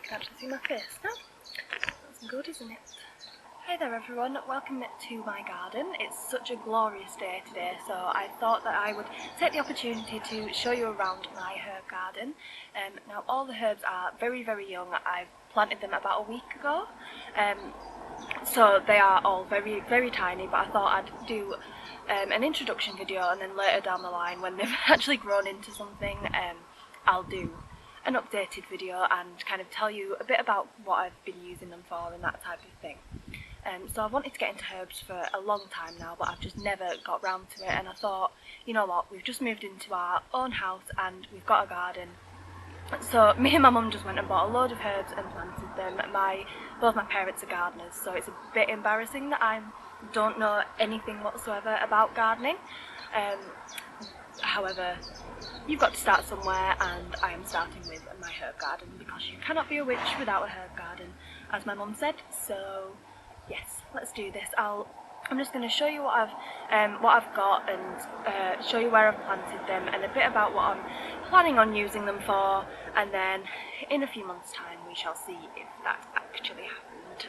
you can actually see my face now. That's good, isn't it? Hey there everyone, welcome to my garden. It's such a glorious day today, so I thought that I would take the opportunity to show you around my herb garden. Now all the herbs are very young. I've planted them about a week ago, so they are all very tiny, but I thought I'd do an introduction video, and then later down the line when they've actually grown into something, I'll do an updated video and kind of tell you a bit about what I've been using them for and that type of thing. So I've wanted to get into herbs for a long time now, but I've just never got round to it, and I thought, you know what, we've just moved into our own house and we've got a garden. So me and my mum just went and bought a load of herbs and planted them. Both my parents are gardeners, so it's a bit embarrassing that I don't know anything whatsoever about gardening. However, you've got to start somewhere, and I am starting with my herb garden because you cannot be a witch without a herb garden, as my mum said. So yes, let's do this. I'm just going to show you what I've got, and show you where I've planted them, and a bit about what I'm planning on using them for, and then in a few months' time we shall see if that actually happened.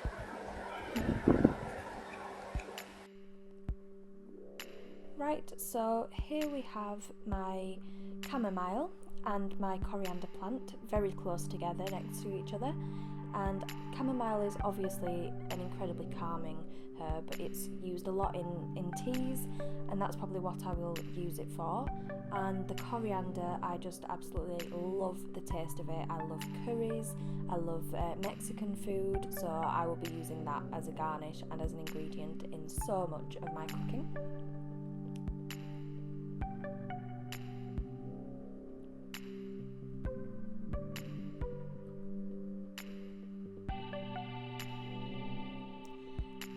Right, so here we have my chamomile and my coriander plant very close together next to each other. And chamomile is obviously an incredibly calming herb. It's used a lot in teas, and that's probably what I will use it for. And the coriander, I just absolutely love the taste of it. I love curries, I love Mexican food, so I will be using that as a garnish and as an ingredient in so much of my cooking.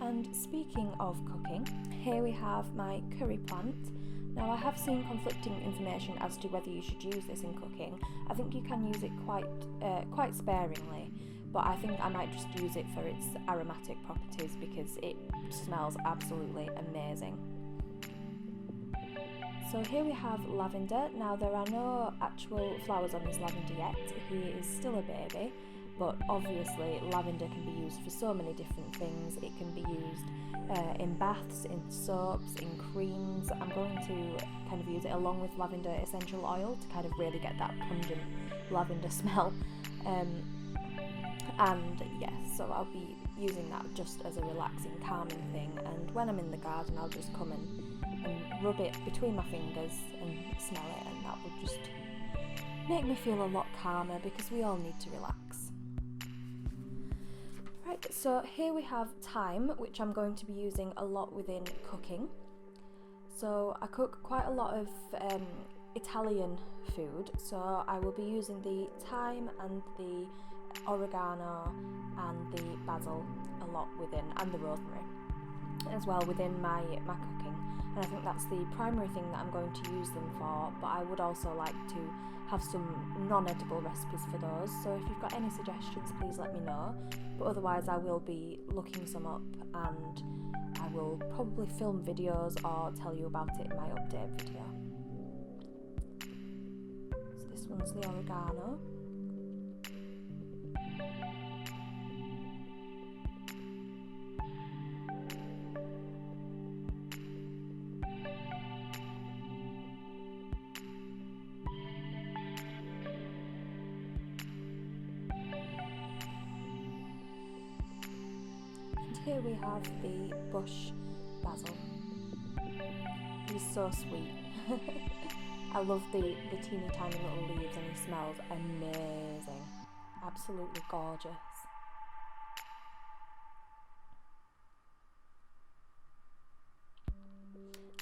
And speaking of cooking, here we have my curry plant. Now I have seen conflicting information as to whether you should use this in cooking. I think you can use it quite sparingly, but I think I might just use it for its aromatic properties because it smells absolutely amazing. So here we have lavender. Now there are no actual flowers on this lavender yet. He is still a baby. But obviously lavender can be used for so many different things. It can be used in baths, in soaps, in creams. I'm going to kind of use it along with lavender essential oil to kind of really get that pungent lavender smell. And yes, so I'll be using that just as a relaxing, calming thing. And when I'm in the garden, I'll just come and rub it between my fingers and smell it, and that will just make me feel a lot calmer because we all need to relax. Right, so here we have thyme, which I'm going to be using a lot within cooking. So I cook quite a lot of Italian food, so I will be using the thyme and the oregano and the basil a lot within, and the rosemary as well within my cooking. And I think that's the primary thing that I'm going to use them for, but I would also like to have some non-edible recipes for those, so if you've got any suggestions please let me know, but otherwise I will be looking some up and I will probably film videos or tell you about it in my update video. So this one's the oregano. Here we have the bush basil. He's so sweet. I love the teeny tiny little leaves, and he smells amazing. Absolutely gorgeous.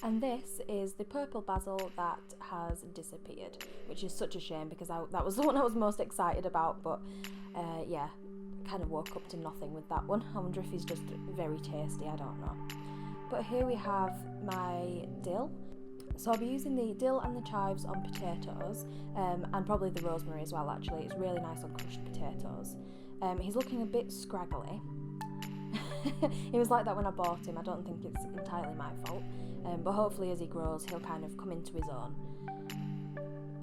And this is the purple basil that has disappeared, which is such a shame because that was the one I was most excited about, but yeah. Kind of woke up to nothing with that one. I wonder if he's just very tasty, I don't know. But here we have my dill. So I'll be using the dill and the chives on potatoes, and probably the rosemary as well actually. It's really nice on crushed potatoes. He's looking a bit scraggly. He was like that when I bought him. I don't think it's entirely my fault, but hopefully as he grows he'll kind of come into his own.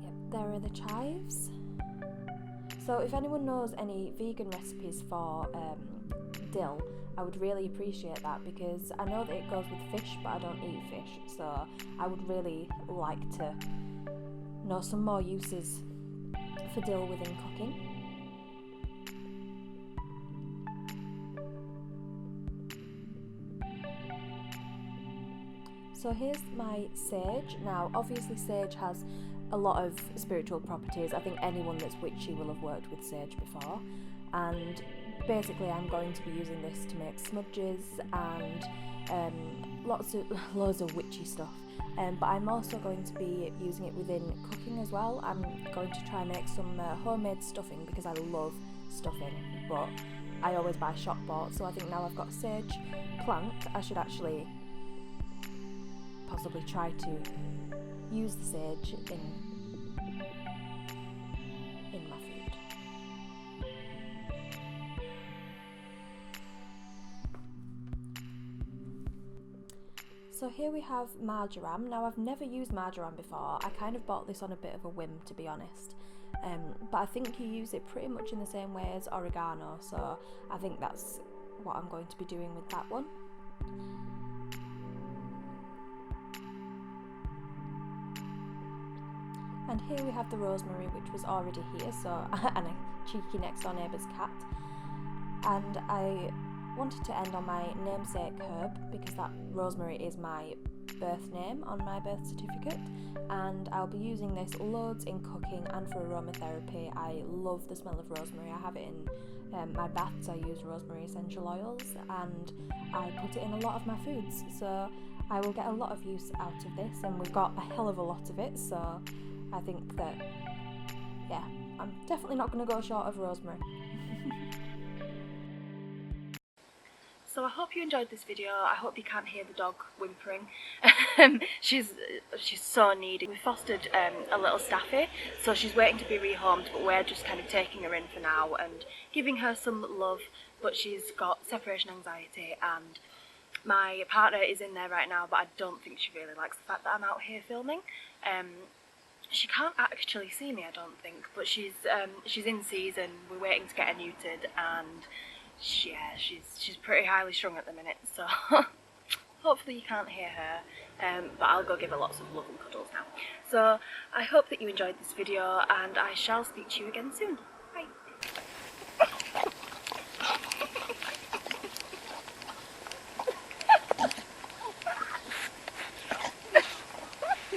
Yep, there are the chives. So if anyone knows any vegan recipes for dill, I would really appreciate that, because I know that it goes with fish, but I don't eat fish, so I would really like to know some more uses for dill within cooking. So here's my sage. Now obviously sage has a lot of spiritual properties. I think anyone that's witchy will have worked with sage before, and basically I'm going to be using this to make smudges and loads of witchy stuff, but I'm also going to be using it within cooking as well. I'm going to try and make some homemade stuffing, because I love stuffing, but I always buy shop bought, so I think now I've got a sage plant, I should actually possibly try to use the sage in my food. So here we have marjoram. Now I've never used marjoram before. I kind of bought this on a bit of a whim, to be honest, but I think you use it pretty much in the same way as oregano, so I think that's what I'm going to be doing with that one. And here we have the rosemary, which was already here, so and a cheeky next door neighbour's cat. And I wanted to end on my namesake herb, because that rosemary is my birth name on my birth certificate, and I'll be using this loads in cooking and for aromatherapy. I love the smell of rosemary. I have it in my baths. I use rosemary essential oils, and I put it in a lot of my foods, so I will get a lot of use out of this, and we've got a hell of a lot of it, so I think that, yeah, I'm definitely not going to go short of rosemary. So I hope you enjoyed this video. I hope you can't hear the dog whimpering. She's so needy. We fostered a little staffy, so she's waiting to be rehomed, but we're just kind of taking her in for now and giving her some love. But she's got separation anxiety, and my partner is in there right now, but I don't think she really likes the fact that I'm out here filming. She can't actually see me, I don't think, but she's in season. We're waiting to get her neutered, and yeah, she's pretty highly strung at the minute, so hopefully you can't hear her, but I'll go give her lots of love and cuddles now. So I hope that you enjoyed this video, and I shall speak to you again soon. Bye.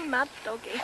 Mad doggy.